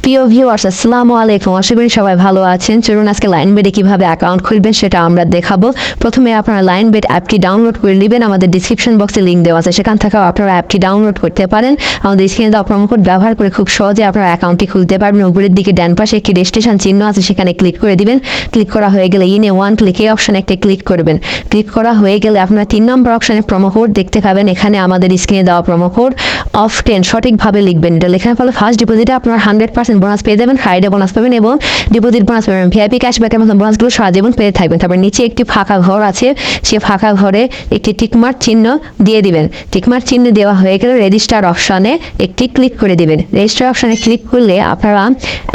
প্রিয় ভিউয়ার্স, আসসালামু আলাইকুম। আশা করি সবাই ভালো আছেন। চলুন আজকে লাইনবেটে কিভাবে অ্যাকাউন্ট খুলবেন সেটা আমরা দেখাবো। প্রথমে আপনারা লাইনবেট অ্যাপটি ডাউনলোড করে নেবেন। আমাদের ডিসক্রিপশন বক্সে লিঙ্ক দেওয়া আছে, সেখান থেকেও আপনারা অ্যাপটি ডাউনলোড করতে পারেন। আমাদের স্ক্রিনে দেওয়া প্রোমো কোড ব্যবহার করে খুব সহজে আপনারা অ্যাকাউন্টটি খুলতে পারবেন। উপরের দিকে ডান পাশে একটি রেজিস্ট্রেশন চিহ্ন আছে, সেখানে ক্লিক করে দিবেন। ক্লিক করা হয়ে গেলে ইন এ ওয়ান ক্লিক এই অপশনে একটা ক্লিক করবেন। ক্লিক করা হয়ে গেলে আপনারা 3 নম্বর অপশনে প্রোমো কোড দেখতে পাবেন। এখানে আমাদের স্ক্রিনে দেওয়া প্রোমো কোড অফ 10 সঠিকভাবে লিখবেন। এটা লেখার ফলে ফার্স্ট ডিপোজিটে আপনারা 100% বোনাস পেয়ে যাবেন, ফ্রাইডে বোনাস পাবেন এবং ডিপোজিট বোনাস পাবেন। ভিআইপি ক্যাশব্যাকের মতো বোনাসগুলো সারা জীবন পেয়ে থাকবেন। তারপর নিচে একটি ফাঁকা ঘর আছে, সেই ফাঁকা ঘরে একটি টিকমার্ক চিহ্ন দিয়ে দিবেন। টিকমার্ক চিহ্ন দেওয়া হয়ে গেলে রেজিস্টার অপশনে একটি ক্লিক করে দিবেন। রেজিস্টার অপশনে ক্লিক করলে আপনারা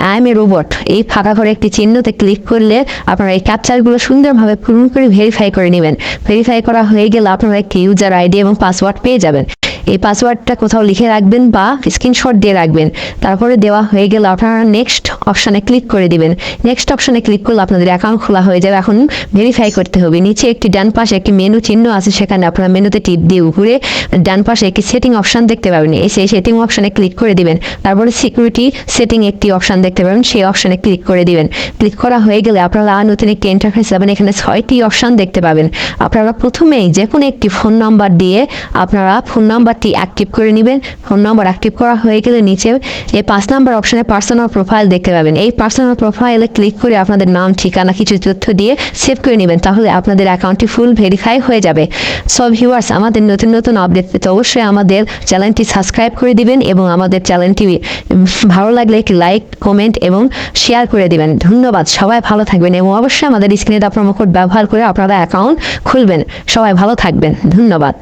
আই এম এ রোবট এই ফাঁকা ঘরে একটি চিহ্নতে ক্লিক করলে আপনারা এই ক্যাপচারগুলো সুন্দরভাবে পূরণ করে ভেরিফাই করে নেবেন। ভেরিফাই করা হয়ে গেলে আপনারা একটি ইউজার আইডি এবং পাসওয়ার্ড পেয়ে যাবেন। এই পাসওয়ার্ডটা কোথাও লিখে রাখবেন বা স্ক্রিনশট দিয়ে রাখবেন। তারপরে দেওয়া হয়ে গেলে আপনারা নেক্সট অপশানে ক্লিক করে দিবেন। নেক্সট অপশানে ক্লিক করলে আপনাদের অ্যাকাউন্ট খোলা হয়ে যাবে। এখন ভেরিফাই করতে হবে। নিচে একটি ডান পাশে একটি মেনু চিহ্ন আছে, সেখানে আপনারা মেনুতে টিপ দিয়ে উপরে ডান পাশে একটি সেটিং অপশান দেখতে পাবেন। সেই সেটিং অপশানে ক্লিক করে দিবেন। তারপরে সিকিউরিটি সেটিং একটি অপশান দেখতে পাবেন, সেই অপশানে ক্লিক করে দিবেন। ক্লিক করা হয়ে গেলে আপনারা নতুন একটি ইন্টারফেস পাবেন। এখানে 6টি অপশান দেখতে পাবেন। আপনারা প্রথমেই যে কোনো একটি ফোন নাম্বার দিয়ে আপনারা ফোন নাম্বারটি অ্যাক্টিভ করে নেবেন। ফোন নাম্বার অ্যাক্টিভ করা হয়ে গেলে নিচে এই 5 নম্বর অপশানে পার্সোনাল প্রোফাইল দেখতে পাবেন। এই পার্সোনাল প্রোফাইলে ক্লিক করে আপনাদের নাম, ঠিকানা, কিছু তথ্য দিয়ে সেভ করে নেবেন। তাহলে আপনাদের অ্যাকাউন্টটি ফুল ভেরিফাই হয়ে যাবে। সব ভিউয়ার্স, আমাদের নতুন নতুন আপডেট পেতে অবশ্যই আমাদের চ্যানেলটি সাবস্ক্রাইব করে দিবেন এবং আমাদের চ্যানেলটি ভালো লাগলে একটি লাইক, কমেন্ট এবং শেয়ার করে দিবেন। ধন্যবাদ। সবাই ভালো থাকবেন এবং অবশ্যই আমাদের স্ক্রিনে দেওয়া প্রোমো কোড ব্যবহার করে আপনারা অ্যাকাউন্ট খুলবেন। সবাই ভালো থাকবেন। ধন্যবাদ।